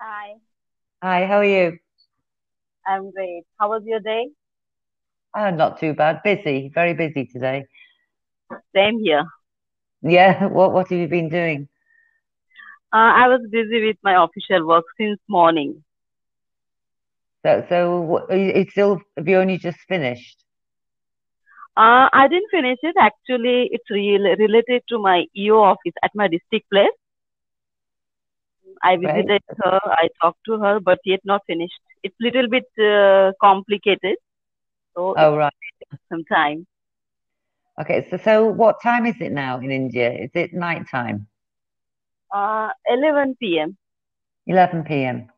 Hi, Hi, how are you? I'm great. How was your day? Oh, not too bad. Busy, very busy today. Same here. Yeah, what have you been doing? I was busy with my official work since morning. It's still, have you only just finished? I didn't finish it. Actually, it's related to my EO office at my district place. I Great. visited her. I talked to her, but yet not finished. It's little bit complicated, so it Oh, right. takes some time. Okay, so what time is it now in India? Is it night time? 11 p.m. 11 p.m.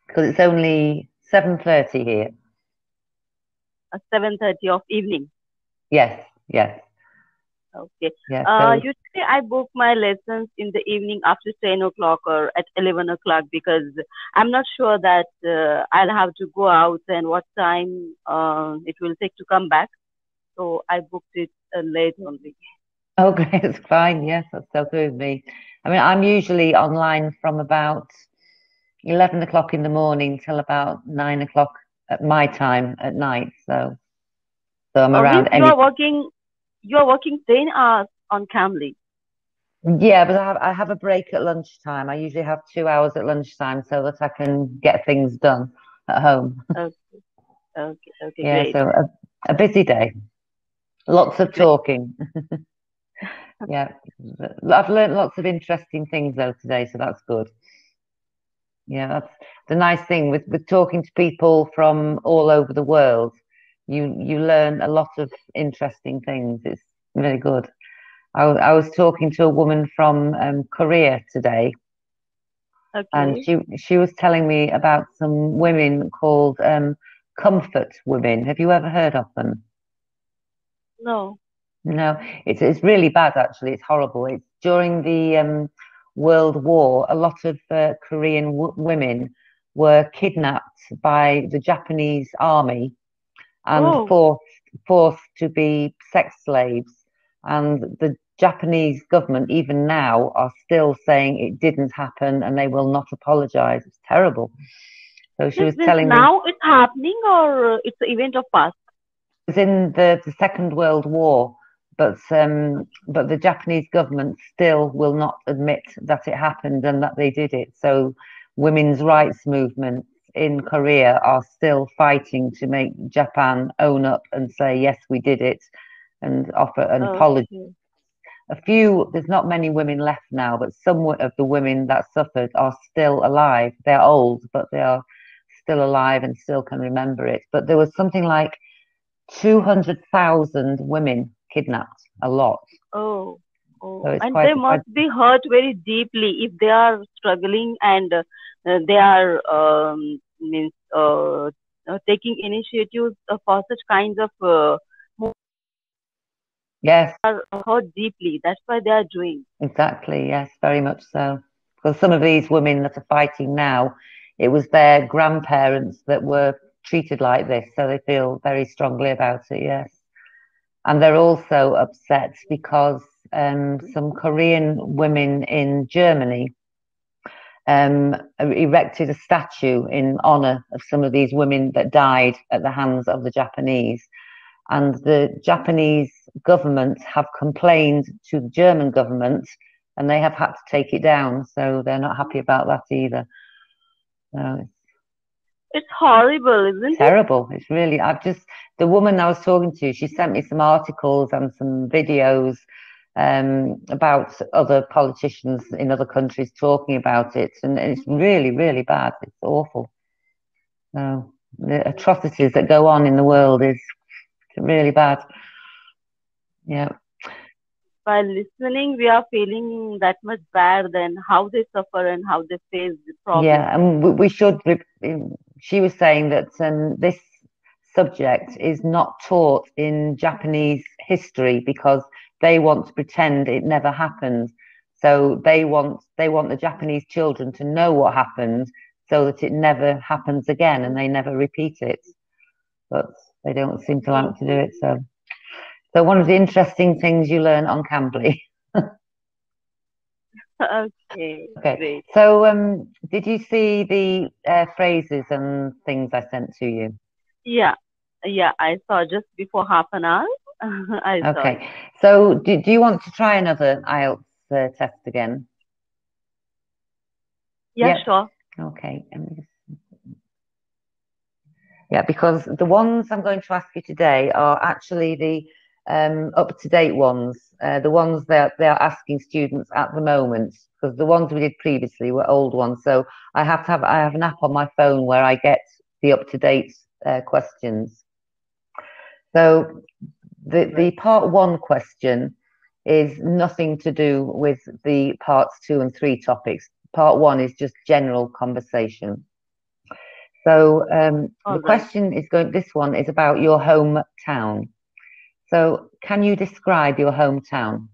Because it's only 7:30 here. 7:30 of evening. Yes, yes, Okay. yeah. So, Usually I book my lessons in the evening after 10 o'clock or at 11 o'clock because I'm not sure that I'll have to go out and what time it will take to come back. So I booked it late only. okay, it's fine. Yes, that's so good with me. I mean, I'm usually online from about 11 o'clock in the morning till about 9 o'clock at my time at night. So I'm Means around you any. are working 10 hours on Cambly. Yeah, but I have a break at lunchtime. I usually have 2 hours at lunchtime so that I can get things done at home. Okay, okay, Yeah, great, so a busy day. Lots of great. talking. Yeah. I've learned lots of interesting things though today, so that's good. Yeah, that's the nice thing with talking to people from all over the world. You learn a lot of interesting things. It's really good. I was talking to a woman from Korea today, and Okay, she was telling me about some women called comfort women. Have you ever heard of them? no. No, it's really bad actually. It's horrible. It's during the World War. A lot of Korean women were kidnapped by the Japanese army and Oh, forced to be sex slaves. And the Japanese government, even now, are still saying it didn't happen and they will not apologize. It's terrible. So she this was this telling me now it's happening or it's an event of past? it was in the Second World War, but the Japanese government still will not admit that it happened and that they did it. So women's rights movements in Korea are still fighting to make Japan own up and say, yes, we did it and offer an apology. Okay. There's not many women left now, but some of the women that suffered are still alive. They're old, but they are still alive and still can remember it. But there was something like 200,000 women kidnapped, a lot. Oh, So oh, it's and they quite must be hurt very deeply if they are struggling and they are means taking initiatives for such kinds of moves yes, are hurt deeply. That's why they are doing. exactly. Yes, very much so. Because some of these women that are fighting now, it was their grandparents that were treated like this, so they feel very strongly about it. Yes. And they're also upset because some Korean women in Germany erected a statue in honor of some of these women that died at the hands of the Japanese. And the Japanese government have complained to the German government and they have had to take it down. So they're not happy about that either. So It's horrible, isn't it? terrible. It's really, the woman I was talking to, she sent me some articles and some videos about other politicians in other countries talking about it. And it's really, really bad. It's awful. So the atrocities that go on in the world is really bad. Yeah. By listening, we are feeling that much bad than how they suffer and how they face the problem. Yeah. And we should, she was saying that this subject is not taught in Japanese history because they want to pretend it never happened. So they want the Japanese children to know what happened so that it never happens again and they never repeat it. But they don't seem to like to do it. So one of the interesting things you learn on Cambly. Okay, Okay. great. So, did you see the phrases and things I sent to you? Yeah, yeah, I saw just before half an hour. I saw it. Okay. So, do you want to try another IELTS test again? Yeah, Yep. sure. Okay. Yeah, because the ones I'm going to ask you today are actually the up-to-date ones, the ones that they are asking students at the moment, because the ones we did previously were old ones. So I have an app on my phone where I get the up-to-date questions. So the Right. part one question is nothing to do with the parts two and three topics. Part one is just general conversation. So the All right. question is going, this one is about your hometown. So can you describe your hometown?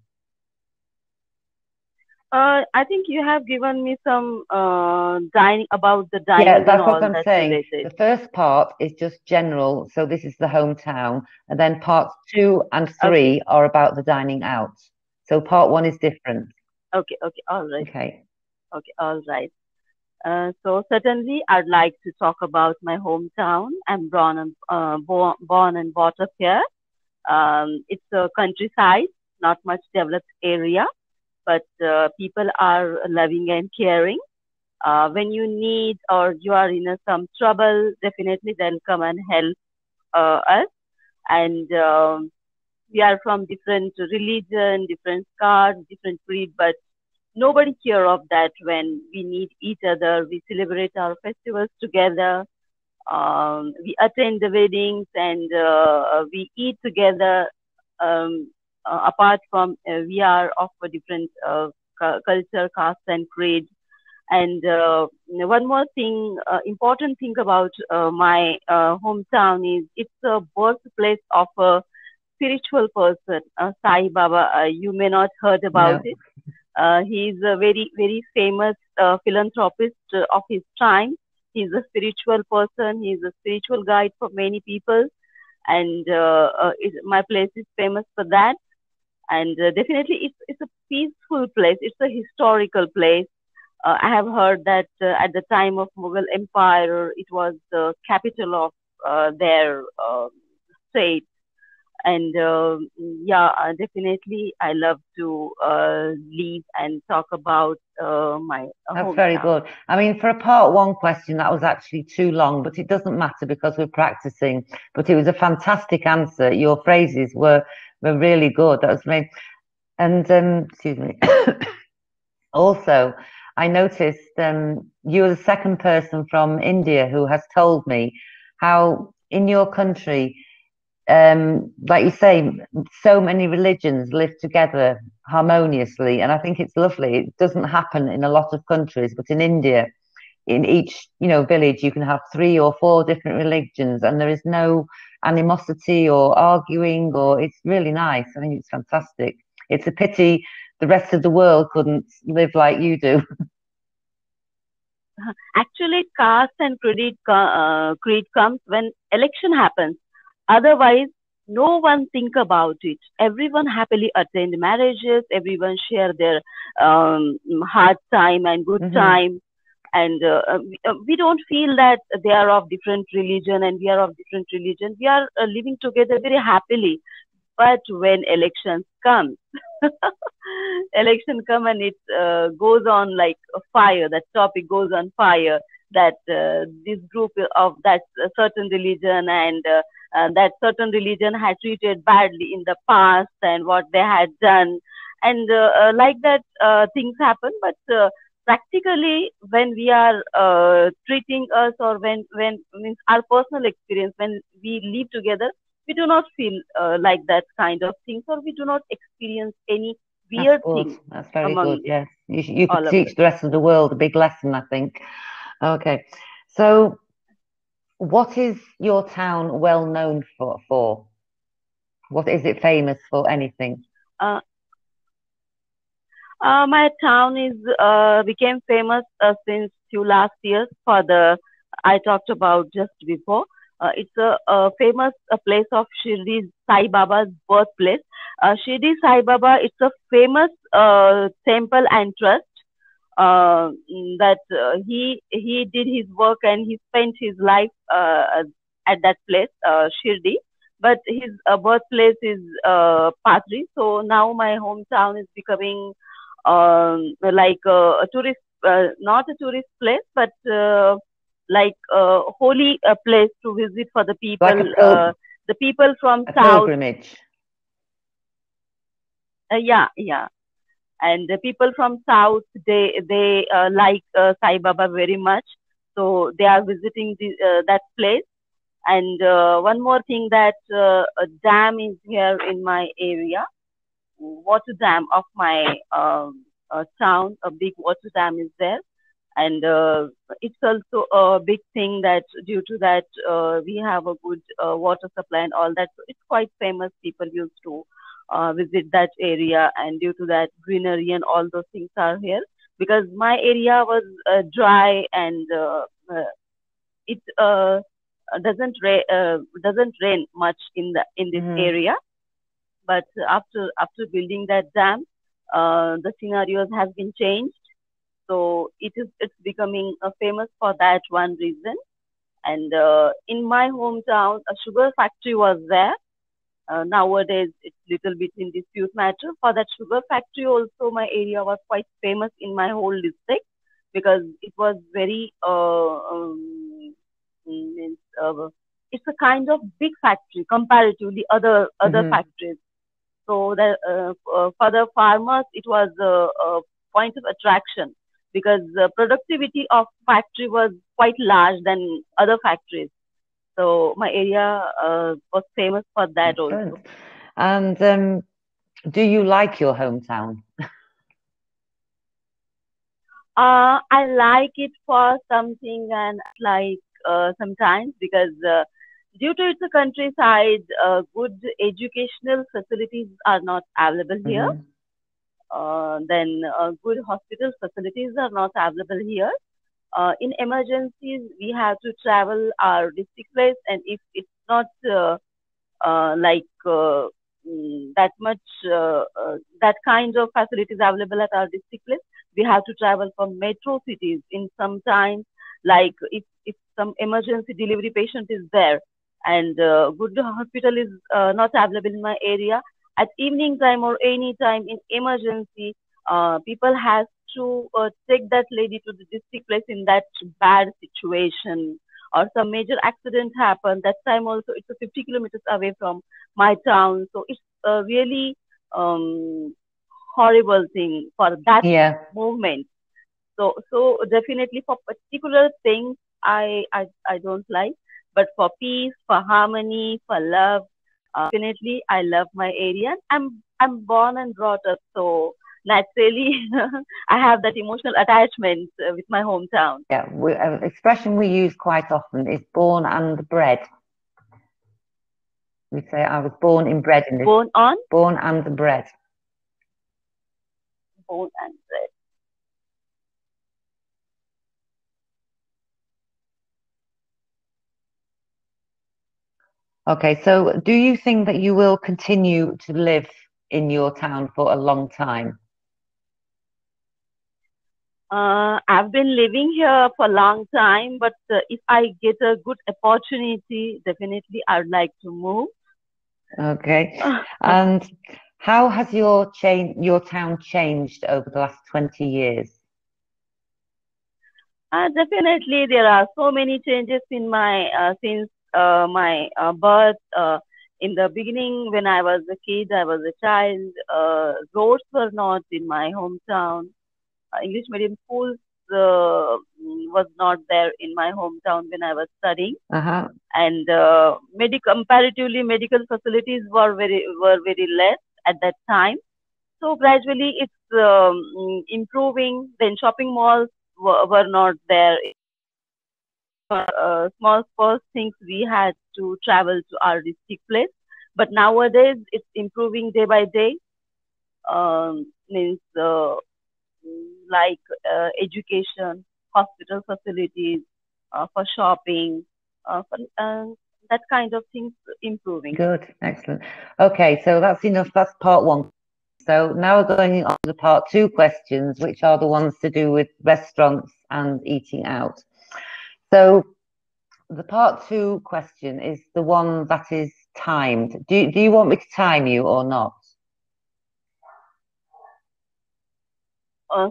I think you have given me some dining about the Yeah, dining and that's what all I'm that's saying. related. The first part is just general, so this is the hometown, and then parts two and Okay. three are about the dining out. So part one is different. Okay. Okay. All right. Okay. Okay. All right. So certainly, I'd like to talk about my hometown. I'm born and brought up here. It's a countryside, not much developed area, but people are loving and caring. When you need or you are in some trouble, definitely they'll come and help us. And we are from different religion, different caste, different creed, but nobody care of that when we need each other. We celebrate our festivals together. We attend the weddings and we eat together. Apart from we are of a different culture, caste, and creed. And one more thing, important thing about my hometown is it's a birthplace of a spiritual person, Sai Baba. You may not heard about No, it. He is a very, very famous philanthropist of his time. He's a spiritual person. He's a spiritual guide for many people, and my place is famous for that. And definitely, it's a peaceful place. It's a historical place. I have heard that at the time of Mughal Empire, it was the capital of their state. And yeah, definitely, I love to leave and talk about my that's very hometown. good. I mean, for a part one question, that was actually too long, but it doesn't matter because we're practicing. But it was a fantastic answer. Your phrases were really good. That was really, and excuse me. Also, I noticed you were the second person from India who has told me how in your country, like you say, so many religions live together harmoniously, and I think it's lovely. It doesn't happen in a lot of countries, but in India, in each village, you can have three or four different religions, and there is no animosity or arguing, or it's really nice. I think it's fantastic. It's a pity the rest of the world couldn't live like you do. Actually, caste and creed comes when election happens. Otherwise, no one think about it. Everyone happily attend marriages. Everyone share their hard time and good Hmm. time. And we don't feel that they are of different religion and we are of different religion. We are living together very happily. But when elections come, election come and it goes on like a fire. That topic goes on fire. That this group of that certain religion and that certain religion had treated badly in the past and what they had done, and like that things happen. But practically, when we are treating us or when means our personal experience when we live together, we do not feel like that kind of things, or we do not experience any That's weird good. thing That's very good. among Yes, you could all of teach us. the rest of the world a big lesson, I think. Okay, so what is your town well known for? What is it famous for? Anything? Uh, my town is became famous since few last years for the I talked about just before. It's a famous place of Shirdi Sai Baba's birthplace. Shirdi Sai Baba, it's a famous temple and trust. that he did his work and he spent his life at that place, Shirdi. But his birthplace is Patri. So now my hometown is becoming like a tourist, not a tourist place, but like a holy place to visit for Like the people from a south. pilgrimage. Yeah, yeah. And the people from south, they like Sai Baba very much, so they are visiting that place. And one more thing, that a dam is here in my area, water dam of my town. A big water dam is there, and it's also a big thing that due to that we have a good water supply and all that. So it's quite famous. People used to visit that area, and due to that greenery and all those things are here, because my area was dry, and it doesn't rain much in this Mm-hmm. area. But after building that dam, the scenarios have been changed, so it's becoming famous for that one reason. And in my hometown, a sugar factory was there. Nowadays, it's little bit in dispute matter. For that sugar factory, also my area was quite famous in my whole district, because it was very means, it's a kind of big factory comparatively other Mm-hmm. factories. So that for the farmers, it was a point of attraction, because the productivity of factory was quite large than other factories. So my area was famous for that Excellent. also. And do you like your hometown? I like it for something, and like sometimes, because due to its a countryside, good educational facilities are not available here. Mm-hmm. Then good hospital facilities are not available here. In emergencies, we have to travel our district place, and if it's not like that much that kind of facilities available at our district place, we have to travel from metro cities in some time. Like if some emergency delivery patient is there, and good hospital is not available in my area at evening time or any time in emergency, people has to take that lady to the district place in that bad situation, or some major accident happened. That time also, it's a 50 kilometers away from my town. So it's a really um, horrible thing for that Yeah. movement. So definitely for particular things, I don't like, but for peace, for harmony, for love, definitely I love my area. I'm born and brought up, so naturally I have that emotional attachment with my hometown. Yeah, expression we use quite often is born and bred. We say, I was born and bred in this. Born on, Born and bred. born and bred. Okay, so do you think that you will continue to live in your town for a long time? I've been living here for a long time, but if I get a good opportunity, definitely I'd like to move. Okay. And how has your town changed over the last 20 years? Definitely, there are so many changes in my since my birth. In the beginning, when I was a kid, I was a child. Roads were not in my hometown. English medium schools was not there in my hometown when I was studying, Uh-huh. and comparatively medical facilities were very less at that time. So gradually it's improving. Then shopping malls were not there. Small first things we had to travel to our district place, but nowadays it's improving day by day. Means like education, hospital facilities, for shopping, for that kind of things improving. Good, excellent. Okay, so that's enough. That's part one. So now we're going on to part 2 questions, which are the ones to do with restaurants and eating out. So the part 2 question is the one that is timed. Do you want me to time you or not?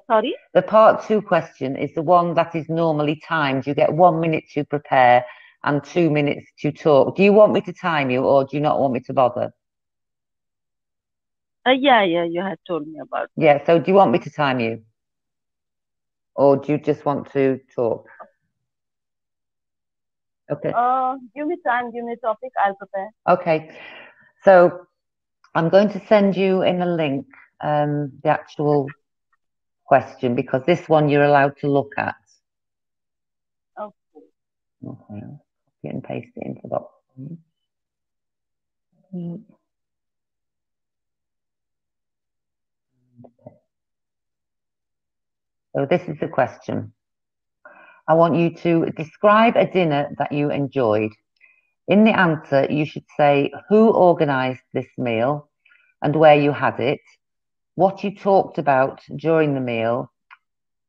Sorry? The part 2 question is the one that is normally timed. You get 1 minute to prepare and 2 minutes to talk. Do you want me to time you or do you not want me to bother? Yeah, you had told me about. Yeah, so do you want me to time you? Or do you just want to talk? Okay. Give me time, give me topic, I'll prepare. Okay. So I'm going to send you in a link the actual question because this one you're allowed to look at. Okay. Okay. Copy and paste it into that. So this is the question. I want you to describe a dinner that you enjoyed. In the answer, you should say who organised this meal and where you had it, what you talked about during the meal,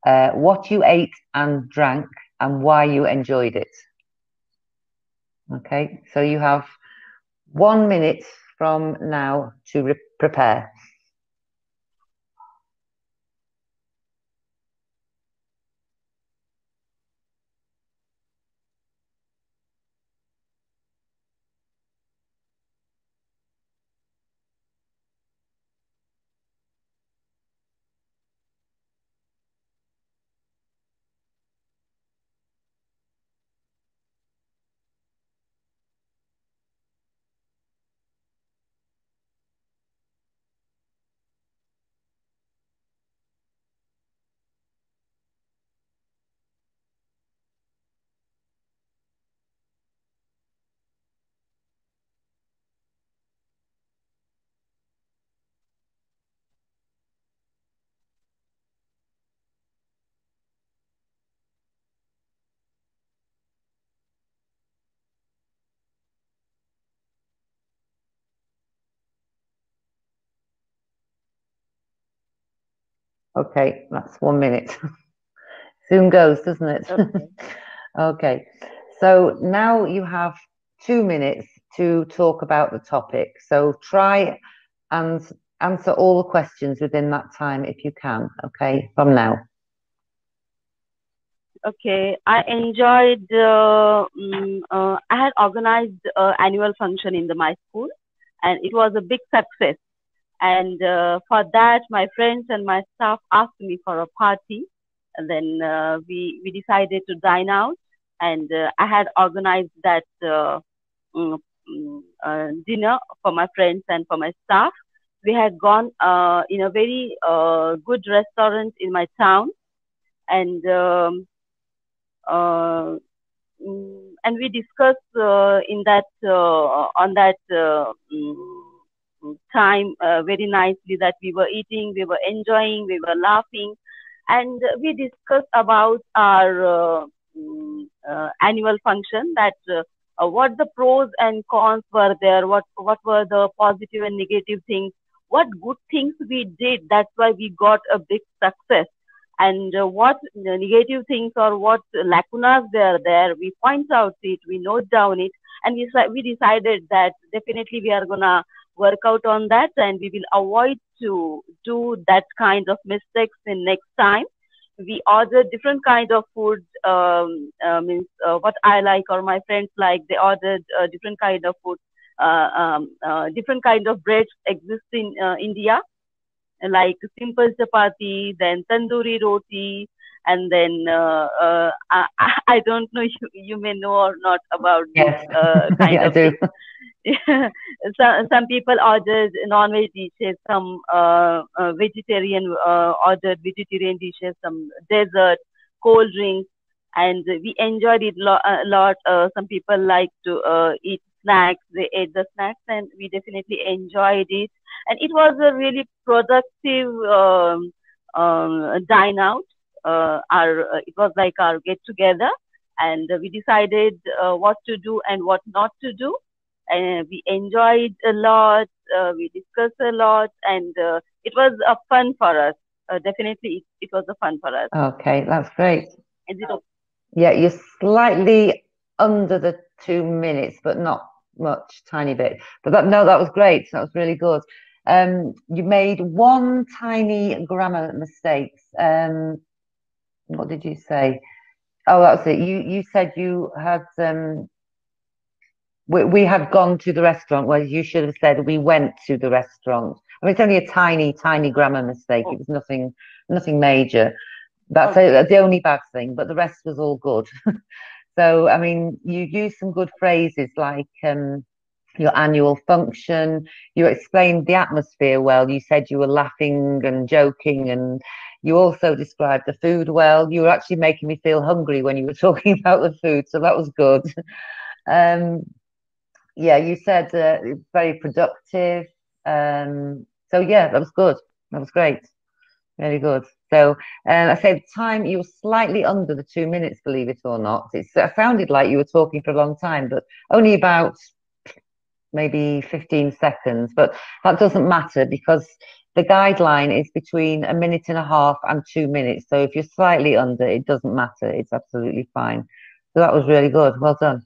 what you ate and drank, and why you enjoyed it. Okay, so you have 1 minute from now to prepare. Okay, that's 1 minute. Soon goes, doesn't it? Okay. Okay, so now you have 2 minutes to talk about the topic. So try and answer all the questions within that time if you can, okay, from now. Okay, I enjoyed, I had organized annual function in my school and it was a big success. And for that, my friends and my staff asked me for a party. And then we decided to dine out. And I had organized that mm, dinner for my friends and for my staff. We had gone in a very good restaurant in my town. And uh, and we discussed in that on that time very nicely that we were eating, we were enjoying, we were laughing, and we discussed about our annual function that what the pros and cons were there, what were the positive and negative things, what good things we did. That's why we got a big success and what negative things or what lacunas there there we point out it, we note down it, and we decided that definitely we are gonna work out on that and we will avoid to do that kind of mistakes in next time. We ordered different kind of food, means what I like or my friends like, they ordered different kind of food, different kind of breads exist in India, like simple chapati, then tandoori roti, and then I don't know, you may know or not about this Yes, kind I of do. thing. Some people ordered non-veg dishes, some vegetarian ordered vegetarian dishes, some dessert, cold drinks, and we enjoyed it a lot. Some people like to eat snacks; they ate the snacks, and we definitely enjoyed it. And it was a really productive dine out. It was like our get together, and we decided what to do and what not to do, we enjoyed a lot. We discussed a lot, and it was a fun for us. Definitely, it was a fun for us. Okay, that's great. Is it okay? Yeah, you're slightly under the 2 minutes, but not much, tiny bit. But no, that was great. That was really good. You made one tiny grammar mistake. What did you say? Oh, that's it. You said you had we had gone to the restaurant, where you should have said we went to the restaurant. I mean, it's only a tiny, tiny grammar mistake. Oh, It was nothing major. That's okay. the only bad thing, but the rest was all good. So, I mean, you use some good phrases like your annual function. You explained the atmosphere well. You said you were laughing and joking, and you also described the food well. You were actually making me feel hungry when you were talking about the food, so that was good. Um, yeah, you said very productive. So yeah, that was good. That was great. Very good. So I say the time you were slightly under the 2 minutes, believe it or not. It sounded like you were talking for a long time, but only about maybe 15 seconds. But that doesn't matter because the guideline is between a minute and a half and 2 minutes. So if you're slightly under, it doesn't matter. It's absolutely fine. So that was really good. Well done.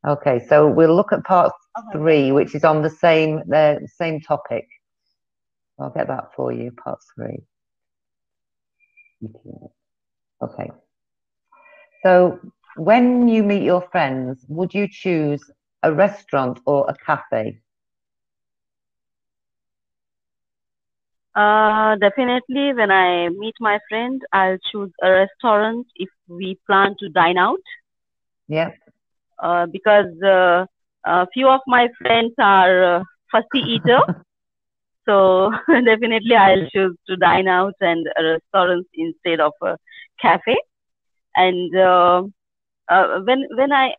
Okay, so we'll look at part Okay, three, thank which is on the same topic. I'll get that for you, part three. Okay. So when you meet your friends, would you choose a restaurant or a cafe? Definitely, when I meet my friend, I'll choose a restaurant if we plan to dine out. Yeah, Because a few of my friends are fussy eater, so definitely I'll choose to dine out and a restaurant instead of a cafe. And when I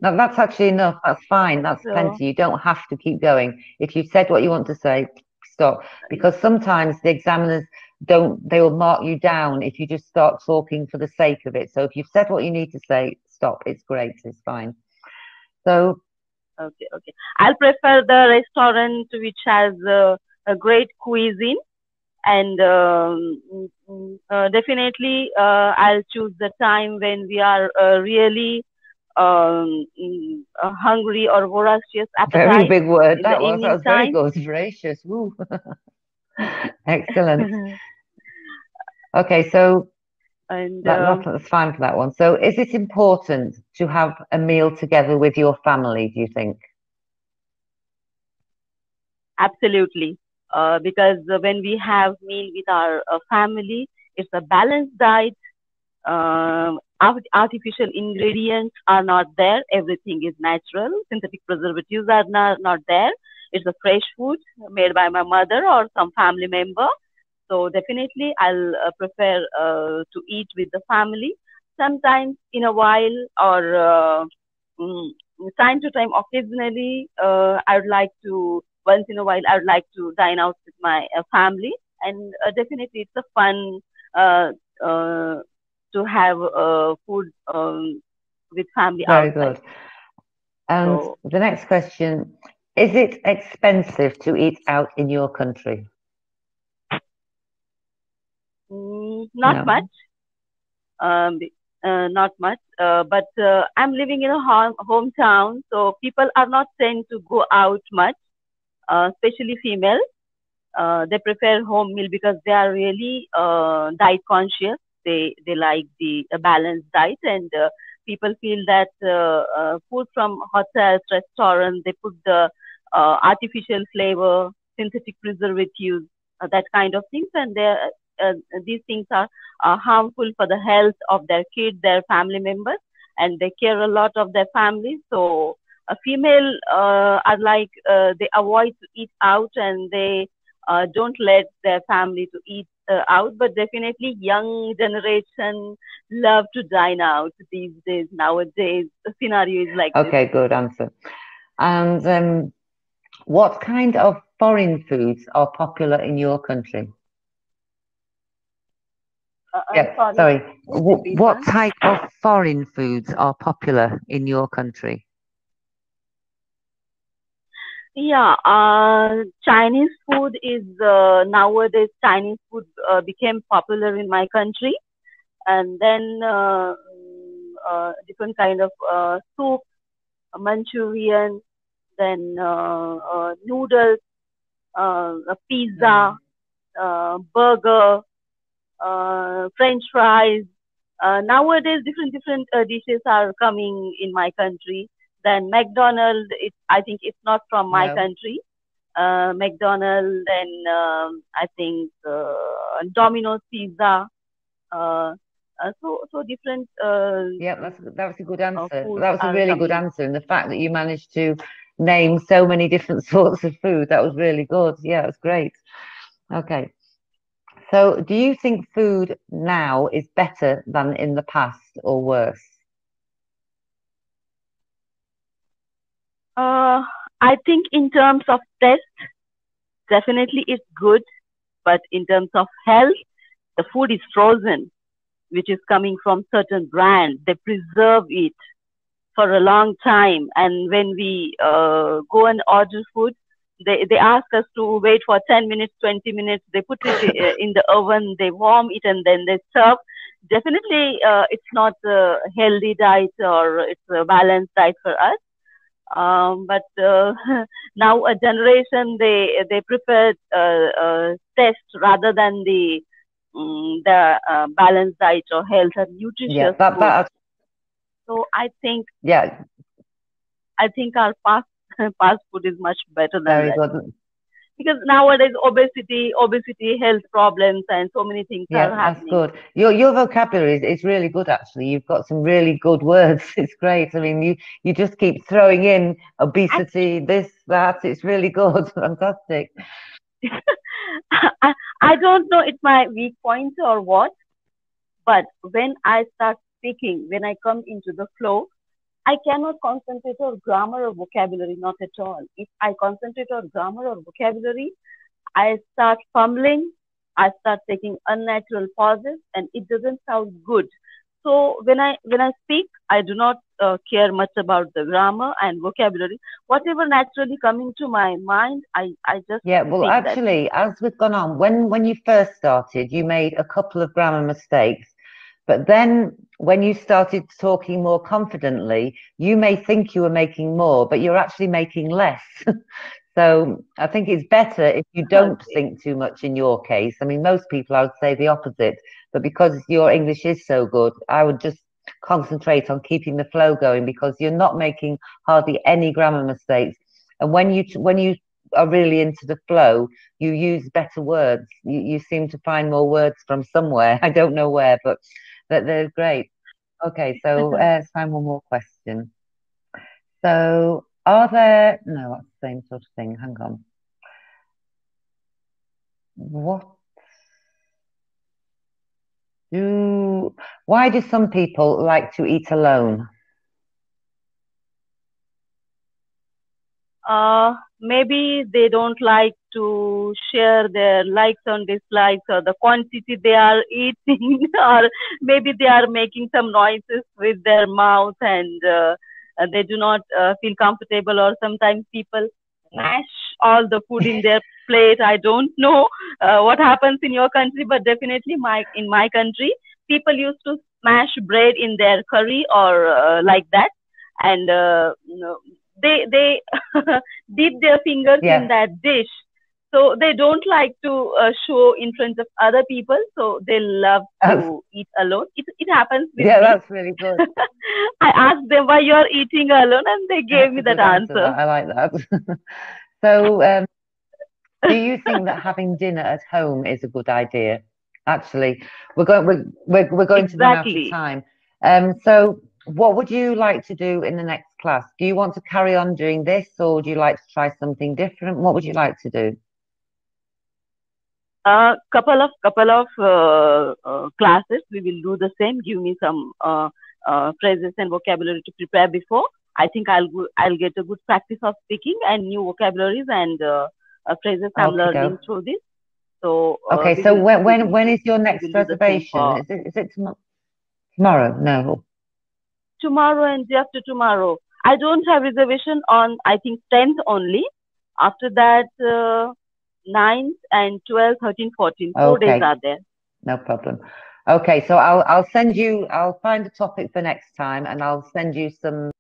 no, that's actually enough. That's fine. That's so plenty. You don't have to keep going. If you've said what you want to say, stop. Because sometimes the examiners don't, they will mark you down if you just start talking for the sake of it. So if you've said what you need to say, stop. It's great. It's fine. So, okay, okay, I'll prefer the restaurant which has a great cuisine, and definitely I'll choose the time when we are really hungry or voracious very appetite big word in the that was. That evening was very time. good. Gracious. Woo. Excellent. Okay, so And that's fine for that one. So, is it important to have a meal together with your family, do you think? absolutely, because when we have meal with our family, it's a balanced diet. Artificial ingredients are not there. Everything is natural. Synthetic preservatives are not there. It's a fresh food made by my mother or some family member. So definitely, I'll prefer to eat with the family. Sometimes in a while, or mm, time to time, occasionally, I would like to once in a while. I would like to dine out with my family, and definitely, it's a fun uh, uh, to have food with family Very outside. good. And So the next question, is it expensive to eat out in your country? not much. No. um, not much. But I'm living in a hometown, so people are not tend to go out much, especially female. They prefer home meal because they are really diet conscious. They like the balanced diet, and people feel that food from hotels, restaurants, they put the artificial flavor, synthetic preservatives, that kind of things, and uh, these things are harmful for the health of their kids, their family members, and they care a lot of their families. So a female are like they avoid to eat out, and they don't let their family to eat out, but definitely young generation love to dine out these days. Nowadays, the scenario is like this. Okay, good answer. And what kind of foreign foods are popular in your country? Yeah, Sorry, sorry. please repeat What once. type of foreign foods are popular in your country? Yeah, Chinese food is nowadays Chinese food became popular in my country, and then different kind of soup, Manchurian, then noodles, pizza, Yeah, burger, French fries. Nowadays, different dishes are coming in my country. Then McDonald's, I think it's not from my no, country. McDonald's, then I think Domino's Pizza. Uh, so different yeah, that was a good answer. foods That was a are really good coming. answer, and the fact that you managed to name so many different sorts of food, that was really good. Yeah, that's great. Okay. So, do you think food now is better than in the past or worse? Uh, I think in terms of taste, definitely it's good, but in terms of health, the food is frozen, which is coming from certain brand. They preserve it for a long time, and when we go and order food, they ask us to wait for 10 minutes, 20 minutes. They put it in the oven, they warm it, and then they serve. Definitely, it's not a healthy diet or it's a balanced diet for us. But now a generation they prefer test rather than the balanced diet or health and Yeah, nutritious food. that So yeah, I think our fast food is much better than very that, good. because nowadays obesity, health problems, and so many things are Yeah, that's happening. good. Your vocabulary is really good, actually. You've got some really good words. It's great. I mean, you just keep throwing in obesity, this, that. It's really good. Fantastic. I don't know it's my weak point or what, but when I start speaking, when I come into the flow, I cannot concentrate on grammar or vocabulary, not at all. If I concentrate on grammar or vocabulary, I start fumbling, I start taking unnatural pauses, and it doesn't sound good. So when I speak, I do not care much about the grammar and vocabulary. Whatever naturally coming to my mind, I just Yeah, well, speak that. actually, as we've gone on, when you first started, you made a couple of grammar mistakes, but then when you started talking more confidently, you may think you were making more, but you're actually making less. So I think it's better if you don't Okay. think too much in your case. I mean, most people, I would say the opposite, but because your English is so good, I would just concentrate on keeping the flow going because you're not making hardly any grammar mistakes. And when you are really into the flow, you use better words. You seem to find more words from somewhere. I don't know where, but that they're great. Okay, so let's find one more question. So, are there, no, that's the same sort of thing. Hang on. What do, why do some people like to eat alone? Maybe they don't like to share their likes and dislikes or the quantity they are eating, or maybe they are making some noises with their mouth, and they do not feel comfortable, or sometimes people smash all the food in their plate. I don't know what happens in your country, but definitely in my country, people used to smash bread in their curry or like that, and they dip their fingers in Yeah, that dish. So they don't like to show in front of other people. So they love that's, to eat alone. It happens with yeah, me. that's really good. I asked them why you are eating alone, and they gave That's me a that good answer. answer. That I like that. So, do you think that having dinner at home is a good idea? Actually, we're going to run out of Exactly. time. So what would you like to do in the next class? Do you want to carry on doing this, or would you like to try something different? What would you like to do? Couple of classes. We will do the same. Give me some phrases and vocabulary to prepare before. I think I'll get a good practice of speaking and new vocabularies and phrases I'm Okay, learning go. through this. So Okay, we so will when we when will when do is your we next will do the same reservation? for Is it tomorrow? No. tomorrow and day after tomorrow. I don't have reservation on, I think, 10th only. After that, 9th and 12th, 13th, 14th, 4 days Okay, are there. no problem. Okay, so I'll send you, I'll find a topic for next time and I'll send you some